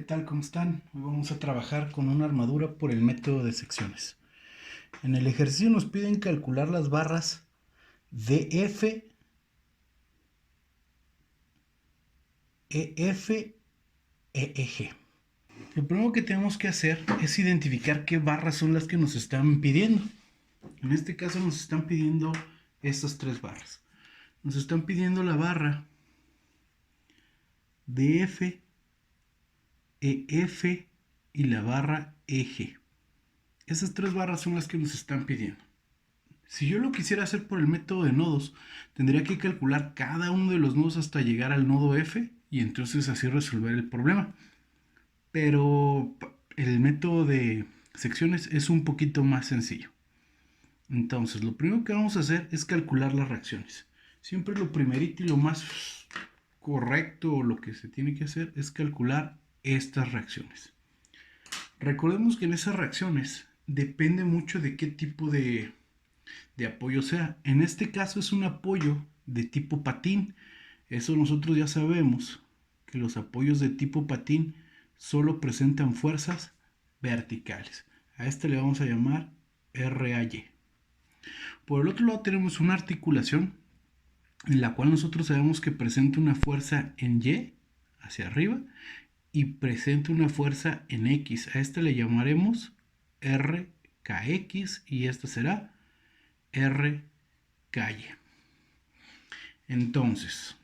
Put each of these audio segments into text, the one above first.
tal? ¿Cómo están? Hoy vamos a trabajar con una armadura por el método de secciones. En el ejercicio nos piden calcular las barras DF, EF, EG. Lo primero que tenemos que hacer es identificar qué barras son las que nos están pidiendo. En este caso nos están pidiendo estas tres barras. Nos están pidiendo la barra DF, EF y la barra EG. Esas tres barras son las que nos están pidiendo. Si yo lo quisiera hacer por el método de nodos, tendría que calcular cada uno de los nodos hasta llegar al nodo F y entonces así resolver el problema. Pero el método de secciones es un poquito más sencillo. Entonces, lo primero que vamos a hacer es calcular las reacciones. Siempre lo primerito y lo más correcto o lo que se tiene que hacer es calcular estas reacciones. Recordemos que en esas reacciones depende mucho de qué tipo de apoyo sea. En este caso es un apoyo de tipo patín. Eso nosotros ya sabemos que los apoyos de tipo patín solo presentan fuerzas verticales. A este le vamos a llamar RAY. Por el otro lado tenemos una articulación en la cual nosotros sabemos que presenta una fuerza en Y hacia arriba y presenta una fuerza en X. A este le llamaremos RKX y esta será R calle. Entonces,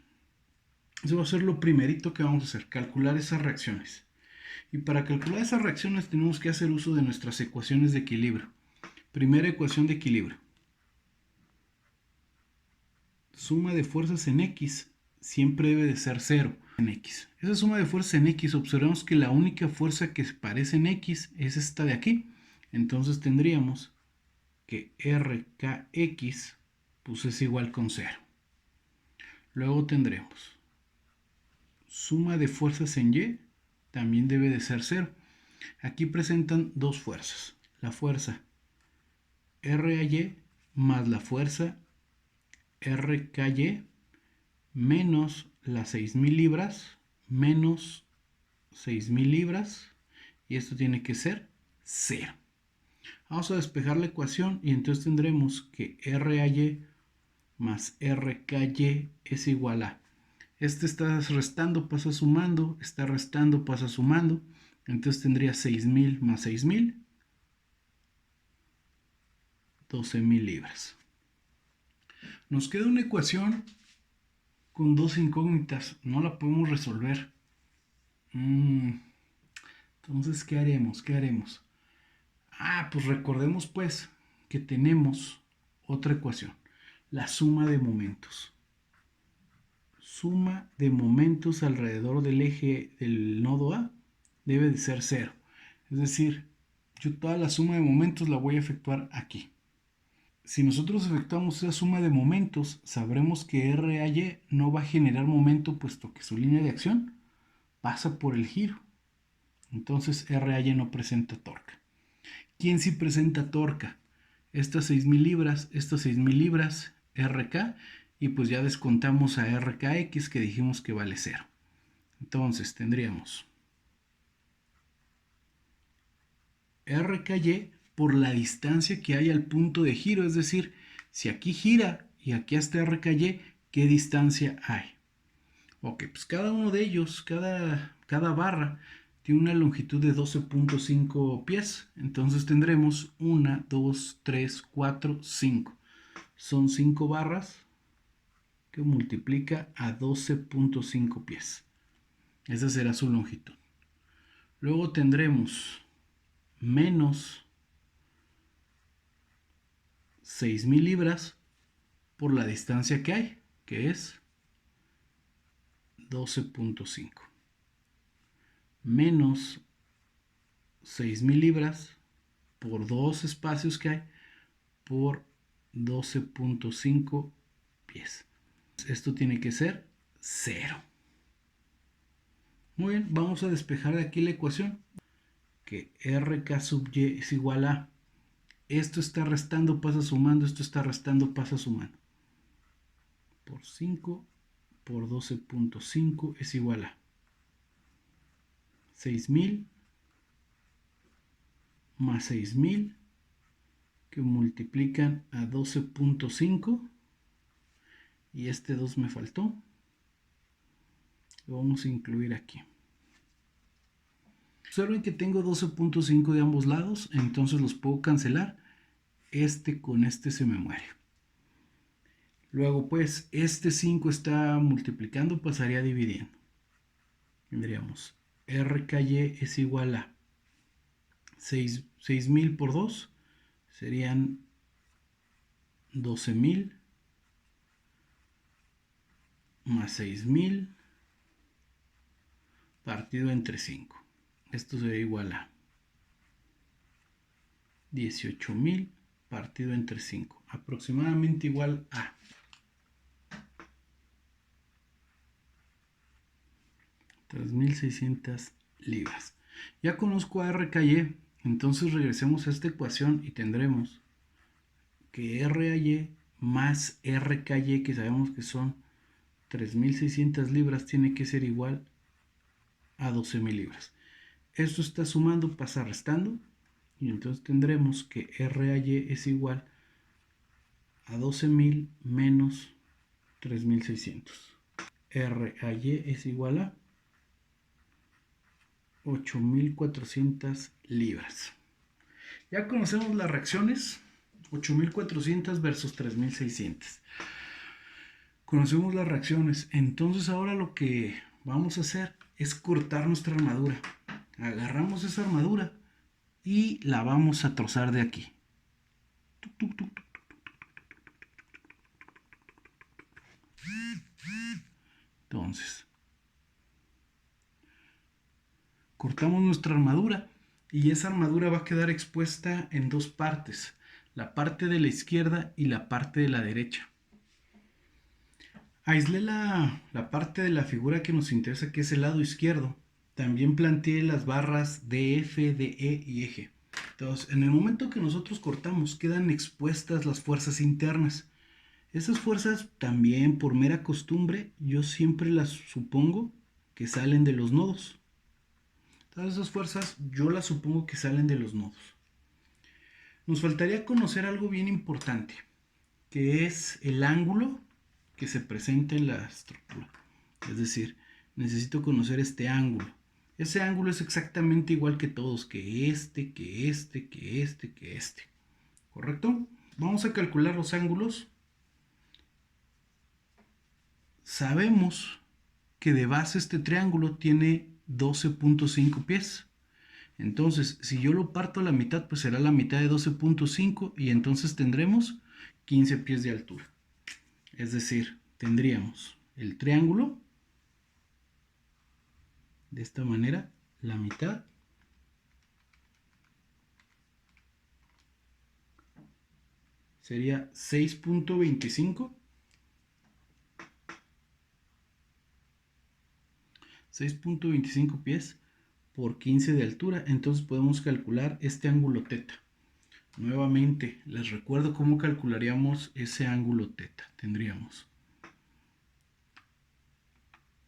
eso va a ser lo primerito que vamos a hacer, calcular esas reacciones. Y para calcular esas reacciones tenemos que hacer uso de nuestras ecuaciones de equilibrio. Primera ecuación de equilibrio. Suma de fuerzas en X siempre debe de ser 0 en X. Esa suma de fuerzas en X, observamos que la única fuerza que se parece en X es esta de aquí. Entonces tendríamos que RKX pues es igual con 0. Luego tendremos suma de fuerzas en Y también debe de ser 0. Aquí presentan dos fuerzas. La fuerza RAY más la fuerza RKY menos las 6.000 libras menos 6.000 libras y esto tiene que ser 0. Vamos a despejar la ecuación y entonces tendremos que RAY más RKY es igual a, este está restando, pasa sumando, está restando, pasa sumando, entonces tendría 6.000 más 6.000, 12.000 libras. Nos queda una ecuación con dos incógnitas, no la podemos resolver. Entonces, ¿qué haremos? Pues recordemos pues que tenemos otra ecuación, la suma de momentos. Suma de momentos alrededor del eje del nodo A debe de ser 0. Es decir, yo toda la suma de momentos la voy a efectuar aquí. Si nosotros efectuamos esa suma de momentos, sabremos que RAY no va a generar momento puesto que su línea de acción pasa por el giro. Entonces RAY no presenta torque. ¿Quién sí presenta torque? Estas 6.000 libras, estas 6.000 libras, RK, y pues ya descontamos a RKX que dijimos que vale 0. Entonces tendríamos RKY por la distancia que hay al punto de giro, es decir, si aquí gira y aquí está RKY, ¿qué distancia hay? Ok, pues cada uno de ellos, cada barra tiene una longitud de 12.5 pies. Entonces tendremos 1, 2, 3, 4, 5. Son 5 barras que multiplica a 12.5 pies. Esa será su longitud. Luego tendremos menos 6.000 libras por la distancia que hay, que es 12.5. Menos 6.000 libras por dos espacios que hay por 12.5 pies. Esto tiene que ser 0. Muy bien, vamos a despejar de aquí la ecuación. Que RK sub Y es igual a, esto está restando, pasa sumando, esto está restando, pasa sumando. Por 5 por 12.5 es igual a 6.000 más 6.000 que multiplican a 12.5 y este 2 me faltó, lo vamos a incluir aquí. Observen que tengo 12.5 de ambos lados, entonces los puedo cancelar. Este con este se me muere. Luego pues este 5 está multiplicando, pasaría dividiendo. Tendríamos RKY es igual a 6.000 por 2 serían 12.000 más 6.000 partido entre 5. Esto sería igual a 18.000 partido entre 5, aproximadamente igual a 3.600 libras. Ya conozco a RKY, entonces regresemos a esta ecuación y tendremos que RAY más RKY, que sabemos que son 3.600 libras, tiene que ser igual a 12.000 libras. Esto está sumando, pasa restando, y entonces tendremos que RAY es igual a 12.000 menos 3.600. RAY es igual a 8.400 libras. Ya conocemos las reacciones, 8.400 versus 3.600. Conocemos las reacciones, entonces ahora lo que vamos a hacer es cortar nuestra armadura. Agarramos esa armadura y la vamos a trozar de aquí. Entonces, cortamos nuestra armadura y esa armadura va a quedar expuesta en dos partes, la parte de la izquierda y la parte de la derecha. Aislé la parte de la figura que nos interesa, que es el lado izquierdo. También planteé las barras DF, DE y eje. Entonces, en el momento que nosotros cortamos, quedan expuestas las fuerzas internas. Esas fuerzas también, por mera costumbre, yo siempre las supongo que salen de los nodos. Todas esas fuerzas yo las supongo que salen de los nodos. Nos faltaría conocer algo bien importante, que es el ángulo que se presenta en la estructura. Es decir, necesito conocer este ángulo. Ese ángulo es exactamente igual que todos, que este, que este, que este, que este. ¿Correcto? Vamos a calcular los ángulos. Sabemos que de base este triángulo tiene 12.5 pies. Entonces, si yo lo parto a la mitad, pues será la mitad de 12.5 y entonces tendremos 15 pies de altura. Es decir, tendríamos el triángulo de esta manera, la mitad sería 6.25. 6.25 pies por 15 de altura. Entonces podemos calcular este ángulo teta. Nuevamente, les recuerdo cómo calcularíamos ese ángulo teta. Tendríamos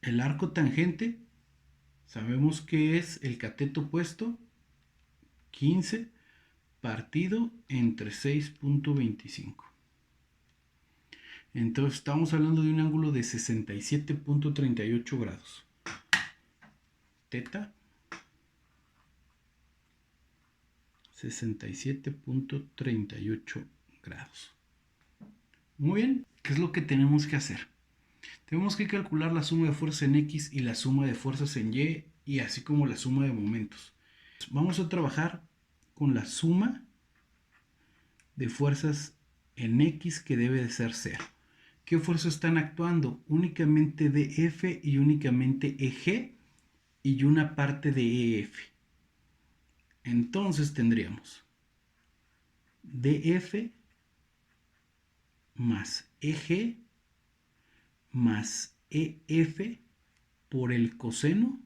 el arco tangente, sabemos que es el cateto opuesto, 15 partido entre 6.25. Entonces estamos hablando de un ángulo de 67.38 grados. Teta 67.38 grados. Muy bien, ¿qué es lo que tenemos que hacer? Tenemos que calcular la suma de fuerzas en X y la suma de fuerzas en Y así como la suma de momentos. Vamos a trabajar con la suma de fuerzas en X, que debe de ser 0. ¿Qué fuerzas están actuando? Únicamente DF y únicamente EG y una parte de EF. Entonces tendríamos DF más EG más EF por el coseno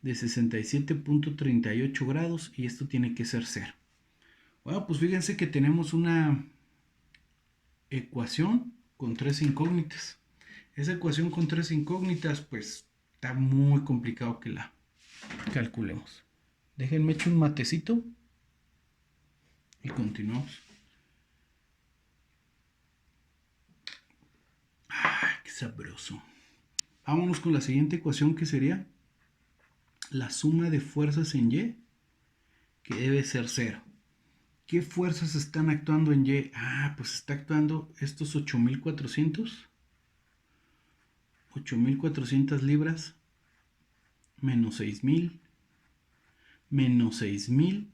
de 67.38 grados y esto tiene que ser 0. Bueno, pues fíjense que tenemos una ecuación con tres incógnitas. Esa ecuación con tres incógnitas, pues está muy complicado que la calculemos. Déjenme echar un matecito y continuamos. Qué sabroso. Vámonos con la siguiente ecuación, que sería la suma de fuerzas en Y, que debe ser 0. ¿Qué fuerzas están actuando en Y? Pues está actuando estos 8.400. 8.400 libras menos 6.000 menos 6.000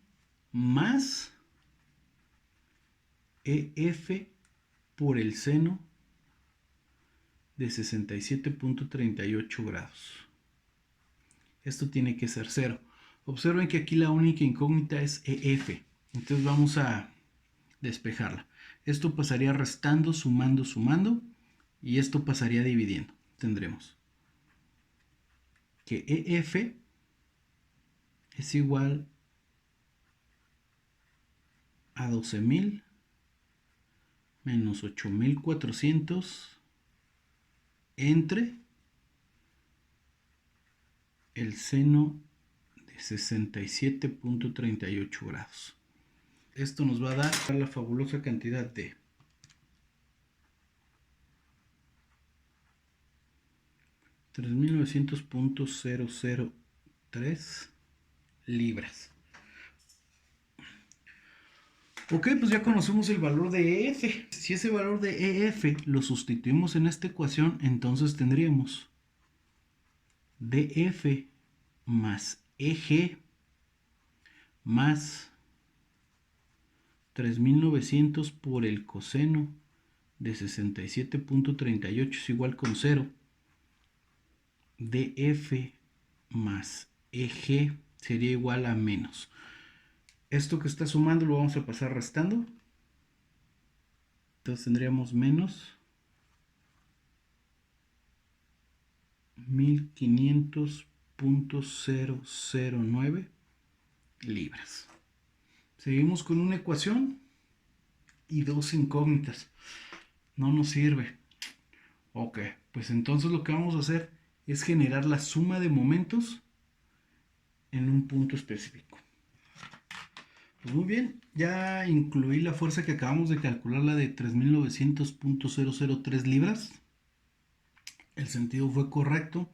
más EF por el seno de 67.38 grados. Esto tiene que ser 0. Observen que aquí la única incógnita es EF. Entonces vamos a despejarla. Esto pasaría restando, sumando, sumando. Y esto pasaría dividiendo. Tendremos que EF es igual a 12.000 menos 8.400 entre el seno de 67.38 grados. Esto nos va a dar la fabulosa cantidad de 3.900.003 libras. Ok, pues ya conocemos el valor de EF. Si ese valor de EF lo sustituimos en esta ecuación, entonces tendríamos DF más EG más 3.900 por el coseno de 67.38 es igual con 0. DF más EG sería igual a menos. Esto que está sumando lo vamos a pasar restando. Entonces tendríamos menos 1.500.009 libras. Seguimos con una ecuación y dos incógnitas. No nos sirve. Ok, pues entonces lo que vamos a hacer es generar la suma de momentos en un punto específico. Pues muy bien, ya incluí la fuerza que acabamos de calcular, la de 3.900.003 libras. El sentido fue correcto.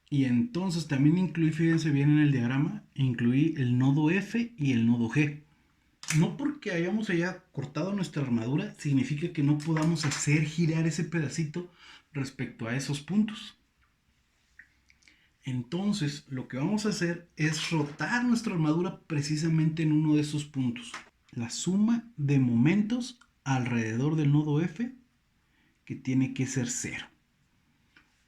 Y entonces también incluí, fíjense bien en el diagrama, incluí el nodo F y el nodo G. No porque hayamos ya cortado nuestra armadura significa que no podamos hacer girar ese pedacito respecto a esos puntos. Entonces lo que vamos a hacer es rotar nuestra armadura precisamente en uno de esos puntos. La suma de momentos alrededor del nodo F, que tiene que ser 0.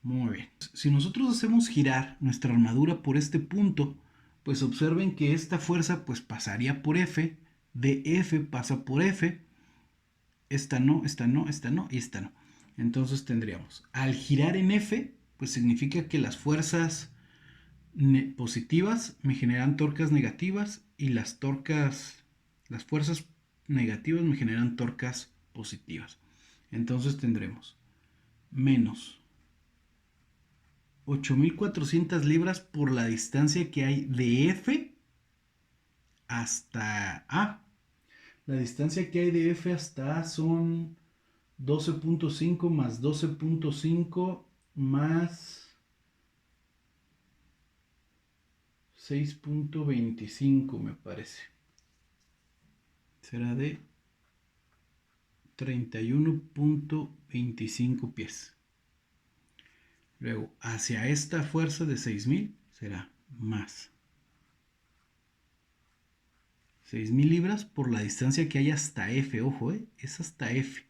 Muy bien. Si nosotros hacemos girar nuestra armadura por este punto, pues observen que esta fuerza pues pasaría por F, de F pasa por F, esta no, esta no, esta no y esta no. Entonces tendríamos, al girar en F, pues significa que las fuerzas positivas me generan torcas negativas y las fuerzas negativas me generan torcas positivas. Entonces tendremos menos 8.400 libras por la distancia que hay de F hasta A. La distancia que hay de F hasta A son 12.5 más 12.5 más 6.25 me parece. Será de 31.25 pies. Luego, hacia esta fuerza de 6.000 será más 6.000 libras por la distancia que hay hasta F. Ojo, es hasta F.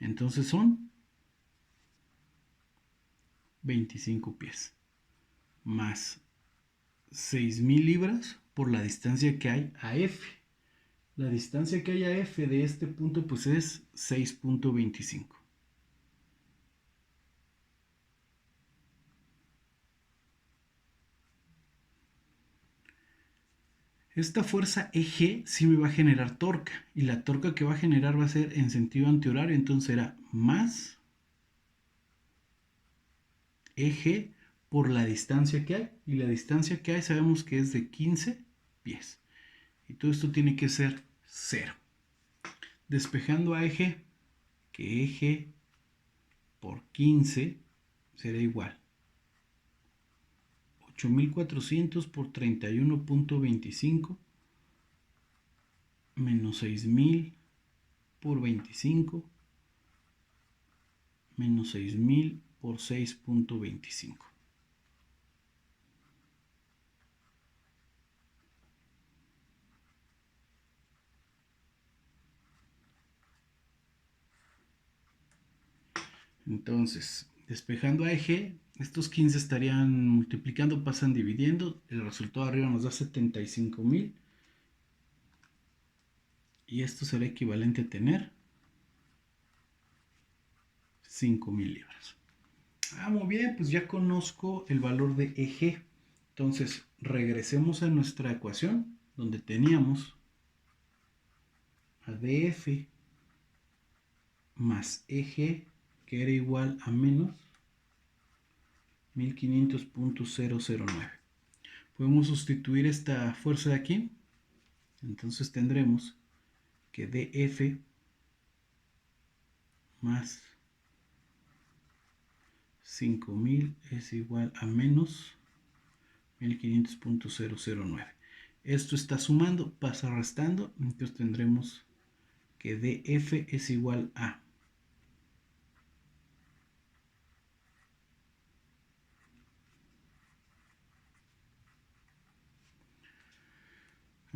Entonces son 25 pies. Más 6.000 libras por la distancia que hay a F. La distancia que hay a F de este punto pues es 6.25. Esta fuerza EG sí me va a generar torca, y la torca que va a generar va a ser en sentido antihorario, entonces será más EG por la distancia que hay. Y la distancia que hay sabemos que es de 15 pies. Y todo esto tiene que ser 0. Despejando a eje, que eje por 15 será igual 8400 por 31.25 menos 6000 por 25 menos 6000 por 6.25. Entonces, despejando a eje, estos 15 estarían multiplicando, pasan dividiendo. El resultado de arriba nos da 75,000. Y esto será equivalente a tener 5,000 libras. Muy bien, pues ya conozco el valor de eje. Entonces, regresemos a nuestra ecuación, donde teníamos a DF más eje, que era igual a menos 1500.009. Podemos sustituir esta fuerza de aquí. Entonces tendremos que DF más 5000 es igual a menos 1500.009. Esto está sumando, pasa restando, entonces tendremos que DF es igual a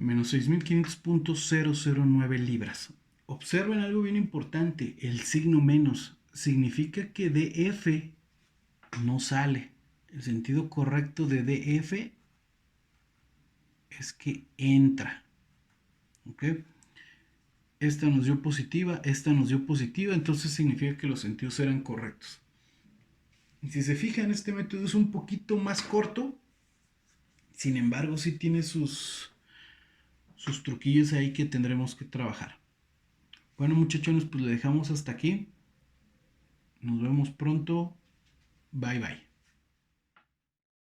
menos 6500.009 libras. Observen algo bien importante, el signo menos significa que DF no sale. El sentido correcto de DF es que entra. ¿Ok? Esta nos dio positiva, esta nos dio positiva, entonces significa que los sentidos eran correctos. Y si se fijan, este método es un poquito más corto, sin embargo sí tiene sus truquillos ahí que tendremos que trabajar. Bueno, muchachones, pues le dejamos hasta aquí. Nos vemos pronto. Bye bye.